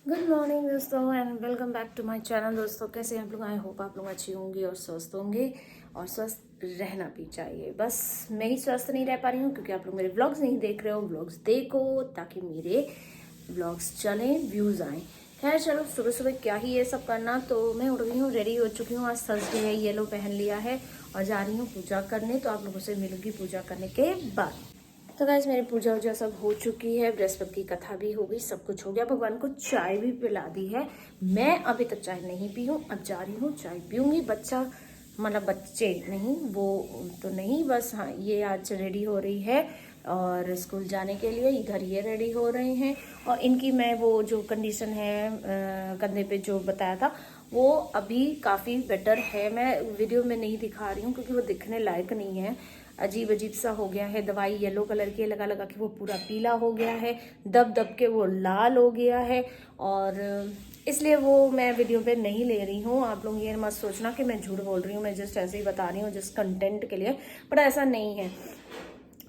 Good morning दोस्तों and welcome back to my channel. दोस्तों कैसे हैं आप लोग? आई होप आप लोग अच्छी होंगी और स्वस्थ होंगे और स्वस्थ रहना भी चाहिए। बस मैं ही स्वस्थ नहीं रह पा रही हूँ क्योंकि आप लोग मेरे व्लॉग्स नहीं देख रहे हो। व्लॉग्स देखो ताकि मेरे व्लॉग्स चलें, व्यूज़ आएँ। खैर चलो, सुबह सुबह क्या ही ये सब करना। तो मैं उठ गई हूँ, रेडी हो चुकी हूँ। आज थर्सडे है, येलो पहन लिया है और जा रही हूँ पूजा करने। तो आप लोगों से मिलूंगी पूजा करने के बाद। तो गाइस मेरी पूजा वूजा सब हो चुकी है, बृहस्पति की कथा भी हो गई, सब कुछ हो गया। भगवान को चाय भी पिला दी है। मैं अभी तक चाय नहीं पी हूँ, अब जा रही हूँ चाय पीऊँगी। बच्चा मतलब बच्चे नहीं, वो तो नहीं, बस हाँ ये आज रेडी हो रही है और स्कूल जाने के लिए। इधर ये रेडी हो रहे हैं और इनकी मैं वो जो कंडीशन है कंधे पे जो बताया था वो अभी काफ़ी बेटर है। मैं वीडियो में नहीं दिखा रही हूँ क्योंकि वो दिखने लायक नहीं है, अजीब अजीब सा हो गया है। दवाई येलो कलर की लगा लगा के वो पूरा पीला हो गया है, दब दब के वो लाल हो गया है और इसलिए वो मैं वीडियो पे नहीं ले रही हूँ। आप लोग ये मत सोचना कि मैं झूठ बोल रही हूँ, मैं जस्ट ऐसे ही बता रही हूँ जिस कंटेंट के लिए, बट ऐसा नहीं है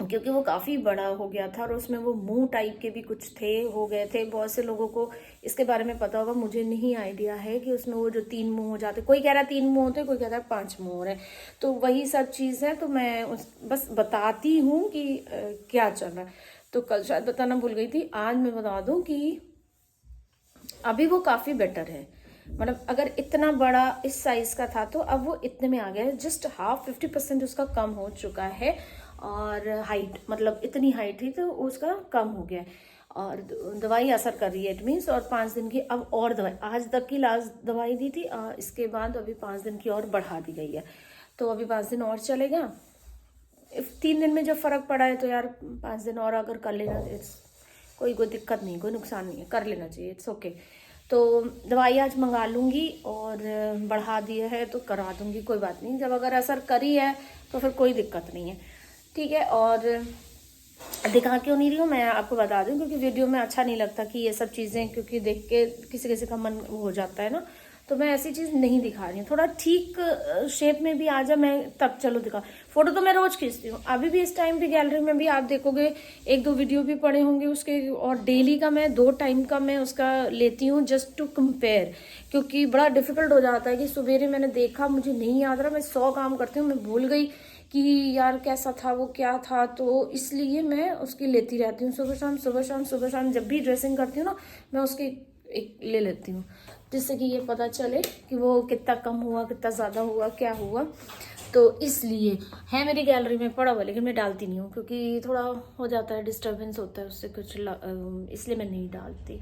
क्योंकि वो काफ़ी बड़ा हो गया था और उसमें वो मुंह टाइप के भी कुछ थे, हो गए थे। बहुत से लोगों को इसके बारे में पता होगा, मुझे नहीं आइडिया है कि उसमें वो जो 3 मुंह हो जाते, कोई कह रहा है 3 मुंह होते, कोई कह रहा है 5 मुंह हो रहे। तो वही सब चीज़ है। तो मैं बस बताती हूँ कि क्या चल रहा है। तो कल शायद बताना भूल गई थी, आज मैं बता दूँ कि अभी वो काफ़ी बेटर है। मतलब अगर इतना बड़ा इस साइज का था तो अब वो इतने में आ गया है, जस्ट हाफ 50% उसका कम हो चुका है। और हाइट मतलब इतनी हाइट थी तो उसका कम हो गया है और दवाई असर कर रही है, इट मीन्स। और 5 दिन की अब और दवाई, आज तक की लास्ट दवाई दी थी, इसके बाद अभी 5 दिन की और बढ़ा दी गई है। तो अभी 5 दिन और चलेगा। 3 दिन में जब फर्क पड़ा है तो यार 5 दिन और अगर कर लेना, इट्स कोई दिक्कत नहीं, कोई नुकसान नहीं है, कर लेना चाहिए, इट्स ओके। तो दवाई आज मंगा लूँगी और बढ़ा दिया है तो करा दूँगी, कोई बात नहीं। जब अगर असर करी है तो फिर कोई दिक्कत नहीं है, ठीक है। और दिखा क्यों नहीं रही हूँ मैं आपको बता दूँ, क्योंकि वीडियो में अच्छा नहीं लगता कि ये सब चीज़ें, क्योंकि देख के किसी किसी का मन हो जाता है ना। तो मैं ऐसी चीज़ नहीं दिखा रही हूँ, थोड़ा ठीक शेप में भी आ जा मैं तब चलो दिखा। फोटो तो मैं रोज खींचती हूँ, अभी भी इस टाइम पे गैलरी में भी आप देखोगे 1-2 वीडियो भी पड़े होंगे उसके। और डेली का मैं 2 टाइम का मैं उसका लेती हूँ जस्ट टू कंपेयर, क्योंकि बड़ा डिफिकल्ट हो जाता है कि सवेरे मैंने देखा, मुझे नहीं याद रहा, मैं 100 काम करती हूँ, मैं भूल गई कि यार कैसा था वो, क्या था। तो इसलिए मैं उसकी लेती रहती हूँ सुबह शाम सुबह शाम सुबह शाम। जब भी ड्रेसिंग करती हूँ ना मैं उसकी एक ले लेती हूँ, जिससे कि ये पता चले कि वो कितना कम हुआ, कितना ज़्यादा हुआ, क्या हुआ। तो इसलिए है मेरी गैलरी में पड़ा हुआ, लेकिन मैं डालती नहीं हूँ क्योंकि थोड़ा हो जाता है, डिस्टर्बेंस होता है उससे कुछ, इसलिए मैं नहीं डालती।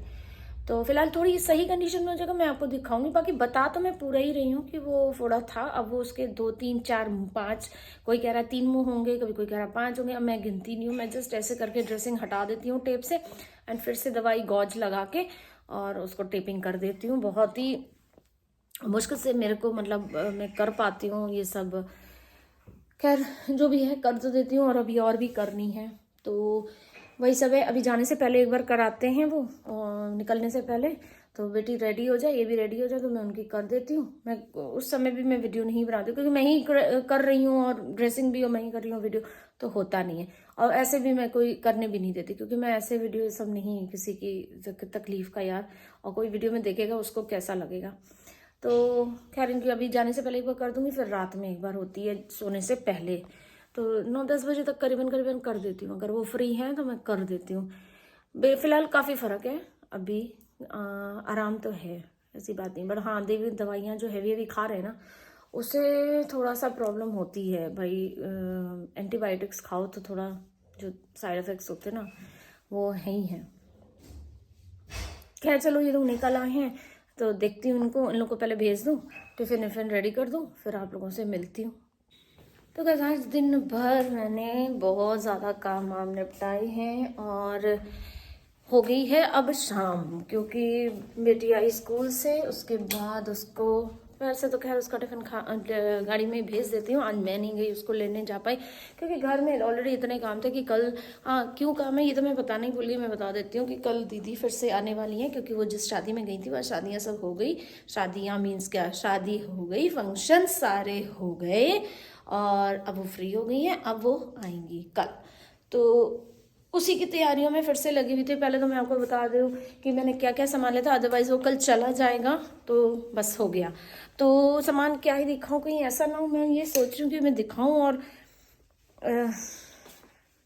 तो फिलहाल थोड़ी सही कंडीशन में हो जाएगा, मैं आपको दिखाऊंगी। बाकी बता तो मैं पूरा ही रही हूँ कि वो फोड़ा था, अब वो उसके 2 3 4 5, कोई कह रहा है 3 मुंह होंगे, कभी कोई कह रहा है 5 होंगे। अब मैं गिनती नहीं हूँ, मैं जस्ट ऐसे करके ड्रेसिंग हटा देती हूँ टेप से एंड फिर से दवाई गॉज लगा के और उसको टेपिंग कर देती हूँ। बहुत ही मुश्किल से मेरे को मतलब मैं कर पाती हूँ ये सब। खैर जो भी है कर तो देती हूँ और अभी और भी करनी है, तो वही सब है। अभी जाने से पहले एक बार कराते हैं वो, और निकलने से पहले। तो बेटी रेडी हो जाए, ये भी रेडी हो जाए, तो मैं उनकी कर देती हूँ। मैं उस समय भी मैं वीडियो नहीं बनाती क्योंकि मैं ही कर रही हूँ और ड्रेसिंग भी और मैं ही कर रही हूँ, वीडियो तो होता नहीं है। और ऐसे भी मैं कोई करने भी नहीं देती क्योंकि मैं ऐसे वीडियो सब नहीं किसी की तकलीफ का यार, और कोई वीडियो में देखेगा उसको कैसा लगेगा। तो खैर इनकी अभी जाने से पहले एक बार कर दूंगी, फिर रात में एक बार होती है सोने से पहले। तो 9-10 बजे तक करीबन करीबन कर देती हूँ, अगर वो फ्री हैं तो मैं कर देती हूँ। फिलहाल काफ़ी फ़र्क है अभी, आराम तो है, ऐसी बात नहीं। बट हाँ देवी दवाइयाँ जो हैवी हैवी खा रहे हैं ना, उससे थोड़ा सा प्रॉब्लम होती है भाई। एंटीबायोटिक्स खाओ तो थोड़ा जो साइड इफ़ेक्ट्स होते हैं ना वो है ही हैं। खैर चलो, ये लोग निकल आए हैं तो देखती हूँ इनको, इन लोग को पहले भेज दूँ, टिफ़िन विफ़िन रेडी कर दूँ, फिर आप लोगों से मिलती हूँ। तो गाइस आज दिन भर मैंने बहुत ज़्यादा काम वाम निपटाए हैं और हो गई है अब शाम, क्योंकि बेटी आई स्कूल से, उसके बाद उसको वैसे तो खैर उसका टिफ़िन गाड़ी में ही भेज देती हूँ। आज मैं नहीं गई उसको लेने जा पाई क्योंकि घर में ऑलरेडी इतने काम थे कि कल, हाँ क्यों काम है ये तो मैं बताना ही भूल गई। मैं बता देती हूँ कि कल दीदी फिर से आने वाली हैं, क्योंकि वो जिस शादी में गई थी वह शादियाँ सब हो गई। शादियाँ मीन्स क्या, शादी हो गई, फंक्शन सारे हो गए और अब वो फ्री हो गई हैं, अब वो आएंगी कल। तो उसी की तैयारियों में फिर से लगी हुई थी। पहले तो मैं आपको बता दूँ कि मैंने क्या क्या सामान लिया था, अदरवाइज़ वो कल चला जाएगा तो बस हो गया। तो सामान क्या ही दिखाऊँ, कहीं ऐसा ना हो मैं ये सोच रही हूँ कि मैं दिखाऊँ और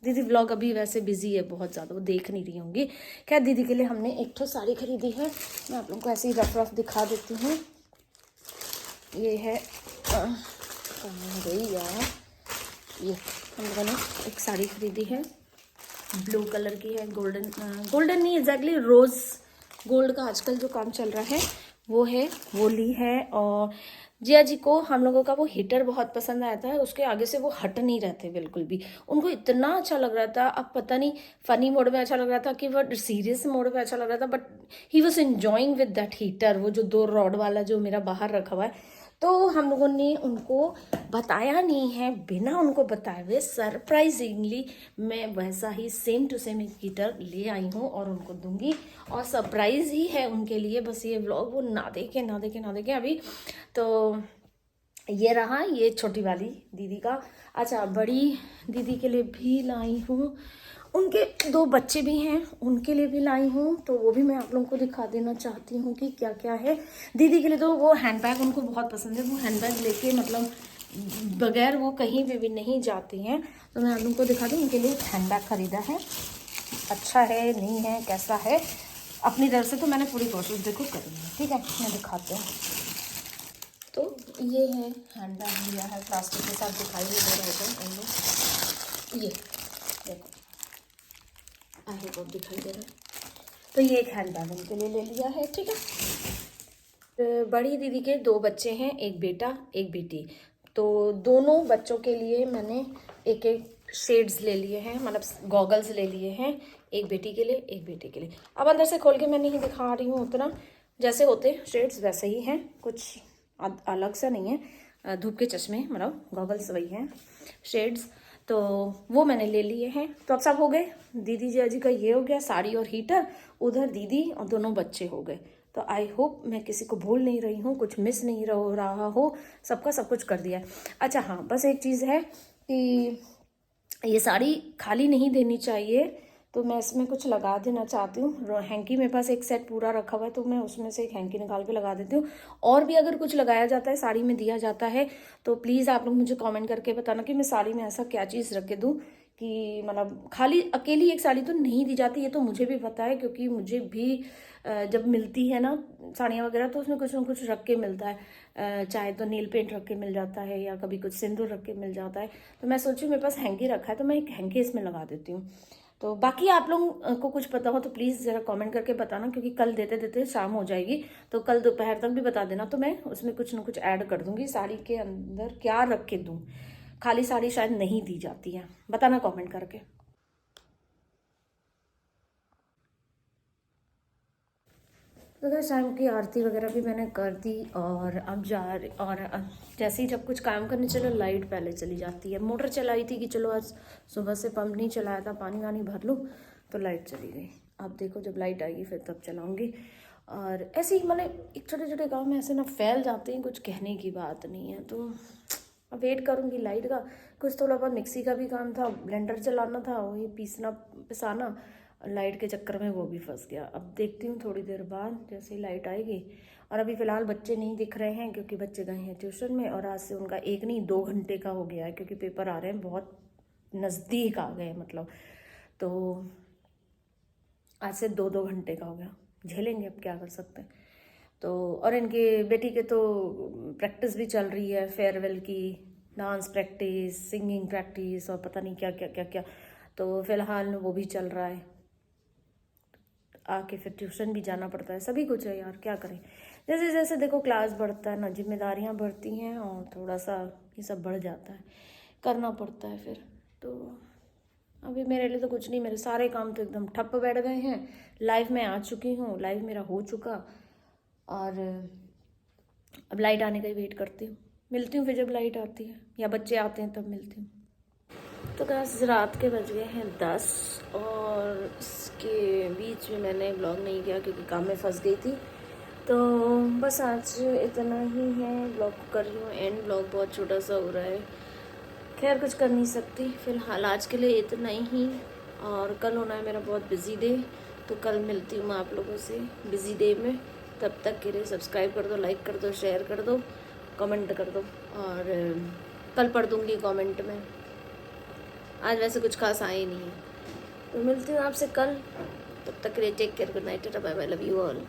दीदी व्लॉग अभी वैसे बिजी है बहुत ज़्यादा, वो देख नहीं रही होंगी। क्या दीदी के लिए हमने एक तो साड़ी खरीदी है, मैं आप लोगों को ऐसे ही रफ रफ दिखा देती हूँ। ये है कहाँ गई यार, ये हम लोगों ने एक साड़ी खरीदी है, ब्लू कलर की है, गोल्डन नहीं एग्जैक्टली, रोज़ गोल्ड का आजकल जो काम चल रहा है वो है, वो ली है। और जिया जी को हम लोगों का वो हीटर बहुत पसंद आया था, उसके आगे से वो हट नहीं रहते बिल्कुल भी, उनको इतना अच्छा लग रहा था। अब पता नहीं फनी मोड में अच्छा लग रहा था कि वो सीरियस मोड में अच्छा लग रहा था, but he was enjoying with that heater, वो जो 2 रॉड वाला जो मेरा बाहर रखा हुआ है। तो हम लोगों ने उनको बताया नहीं है, बिना उनको बताए हुए सरप्राइजिंगली मैं वैसा ही सेम टू सेम एक हीटर ले आई हूँ और उनको दूंगी, और सरप्राइज ही है उनके लिए। बस ये व्लॉग वो ना देखे अभी। तो ये रहा, ये छोटी वाली दीदी का। अच्छा, बड़ी दीदी के लिए भी लाई हूँ, उनके 2 बच्चे भी हैं, उनके लिए भी लाई हूँ, तो वो भी मैं आप लोगों को दिखा देना चाहती हूँ कि क्या क्या है। दीदी के लिए तो वो हैंडबैग उनको बहुत पसंद है, वो हैंडबैग लेके मतलब बगैर वो कहीं पे भी नहीं जाती हैं। तो मैं आप लोगों को दिखा दूँ, उनके लिए हैंडबैग खरीदा है, अच्छा है नहीं है कैसा है, अपनी तरफ से तो मैंने पूरी कोशिश देखो करी है। ठीक है, मैं दिखाती हूँ। तो ये है हैंडबैग लिया है, प्लास्टिक के साथ दिखाई दे रहे थे हम लोग, ये देखो आई होप अब दिखाई दे रहा है। तो ये एक हैंडबैग उनके लिए ले लिया है। ठीक है, तो बड़ी दीदी के 2 बच्चे हैं, एक बेटा एक बेटी, तो दोनों बच्चों के लिए मैंने एक एक शेड्स ले लिए हैं, मतलब गॉगल्स ले लिए हैं, एक बेटी के लिए एक बेटे के लिए। अब अंदर से खोल के मैं नहीं दिखा रही हूँ उतना, जैसे होते शेड्स वैसे ही हैं, कुछ अलग सा नहीं है। धूप के चश्मे मतलब गॉगल्स वही हैं शेड्स, तो वो मैंने ले लिए हैं। तो अब सब हो गए, दीदी जी का ये हो गया, साड़ी और हीटर, उधर दीदी और दोनों बच्चे हो गए। तो आई होप मैं किसी को भूल नहीं रही हूँ, कुछ मिस नहीं हो रहा हो, सबका सब कुछ कर दिया है। अच्छा हाँ, बस एक चीज़ है कि ये साड़ी खाली नहीं देनी चाहिए, तो मैं इसमें कुछ लगा देना चाहती हूँ। हैंकी मेरे पास एक सेट पूरा रखा हुआ है, तो मैं उसमें से एक हैंकी निकाल के लगा देती हूँ। और भी अगर कुछ लगाया जाता है, साड़ी में दिया जाता है, तो प्लीज़ आप लोग मुझे कमेंट करके बताना कि मैं साड़ी में ऐसा क्या चीज़ रख के दूँ कि मतलब खाली अकेली एक साड़ी तो नहीं दी जाती। ये तो मुझे भी पता है, क्योंकि मुझे भी जब मिलती है ना साड़ियाँ वगैरह, तो उसमें कुछ ना कुछ रख के मिलता है, चाहे तो नील पेंट रख के मिल जाता है या कभी कुछ सिंदूर रख के मिल जाता है। तो मैं सोची मेरे पास हैंकी रखा है, तो मैं एक हैंकी इसमें लगा देती हूँ। तो बाकी आप लोग को कुछ पता हो तो प्लीज़ ज़रा कमेंट करके बताना, क्योंकि कल देते देते शाम हो जाएगी, तो कल दोपहर तक भी बता देना, तो मैं उसमें कुछ ना कुछ ऐड कर दूँगी। साड़ी के अंदर क्या रख के दूँ, खाली साड़ी शायद नहीं दी जाती है, बताना कमेंट करके। तो अगर शाम की आरती वगैरह भी मैंने कर दी, और अब जैसे ही जब कुछ काम करने चलो, लाइट पहले चली जाती है। मोटर चलाई थी कि चलो आज सुबह से पंप नहीं चलाया था, पानी वानी भर लूँ, तो लाइट चली गई। अब देखो जब लाइट आएगी फिर तब चलाऊँगी। और ऐसे ही मतलब एक छोटे छोटे काम में ऐसे ना फैल जाते हैं, कुछ कहने की बात नहीं है। तो अब वेट करूँगी लाइट का। कुछ थोड़ा बहुत मिक्सी का भी काम था, ब्लेंडर चलाना था, वही पीसना पिसाना, लाइट के चक्कर में वो भी फंस गया। अब देखती हूँ थोड़ी देर बाद जैसे ही लाइट आएगी। और अभी फ़िलहाल बच्चे नहीं दिख रहे हैं, क्योंकि बच्चे गए हैं ट्यूशन में, और आज से उनका 1 नहीं 2 घंटे का हो गया है, क्योंकि पेपर आ रहे हैं, बहुत नज़दीक आ गए मतलब। तो आज से 2-2 घंटे का हो गया, झेलेंगे, अब क्या कर सकते हैं। तो और इनके बेटी के तो प्रैक्टिस भी चल रही है, फेयरवेल की, डांस प्रैक्टिस, सिंगिंग प्रैक्टिस, और पता नहीं क्या क्या क्या क्या। तो फिलहाल वो भी चल रहा है, आके फिर ट्यूशन भी जाना पड़ता है, सभी कुछ है यार, क्या करें। जैसे जैसे देखो क्लास बढ़ता है ना, जिम्मेदारियां बढ़ती हैं, और थोड़ा सा ये सब बढ़ जाता है, करना पड़ता है फिर। तो अभी मेरे लिए तो कुछ नहीं, मेरे सारे काम तो एकदम ठप बैठ गए हैं। लाइव में आ चुकी हूँ, लाइव मेरा हो चुका, और अब लाइट आने का ही वेट करती हूँ। मिलती हूँ फिर जब लाइट आती है, या बच्चे आते हैं तब मिलती हूँ। तो गाइस रात के बज गए हैं 10, और इसके बीच में मैंने ब्लॉग नहीं किया क्योंकि काम में फंस गई थी। तो बस आज इतना ही है, ब्लॉग कर रही हूँ एंड। ब्लॉग बहुत छोटा सा हो रहा है, खैर कुछ कर नहीं सकती, फिलहाल आज के लिए इतना ही। और कल होना है मेरा बहुत बिजी डे, तो कल मिलती हूँ मैं आप लोगों से बिजी डे में। तब तक के लिए सब्सक्राइब कर दो, लाइक कर दो, शेयर कर दो, कमेंट कर दो, और कल पढ़ दूँगी कमेंट में। आज वैसे कुछ खास आए नहीं है, तो मिलती हूँ आपसे कल। तब तक के लिए take care, good night, bye bye, love you all.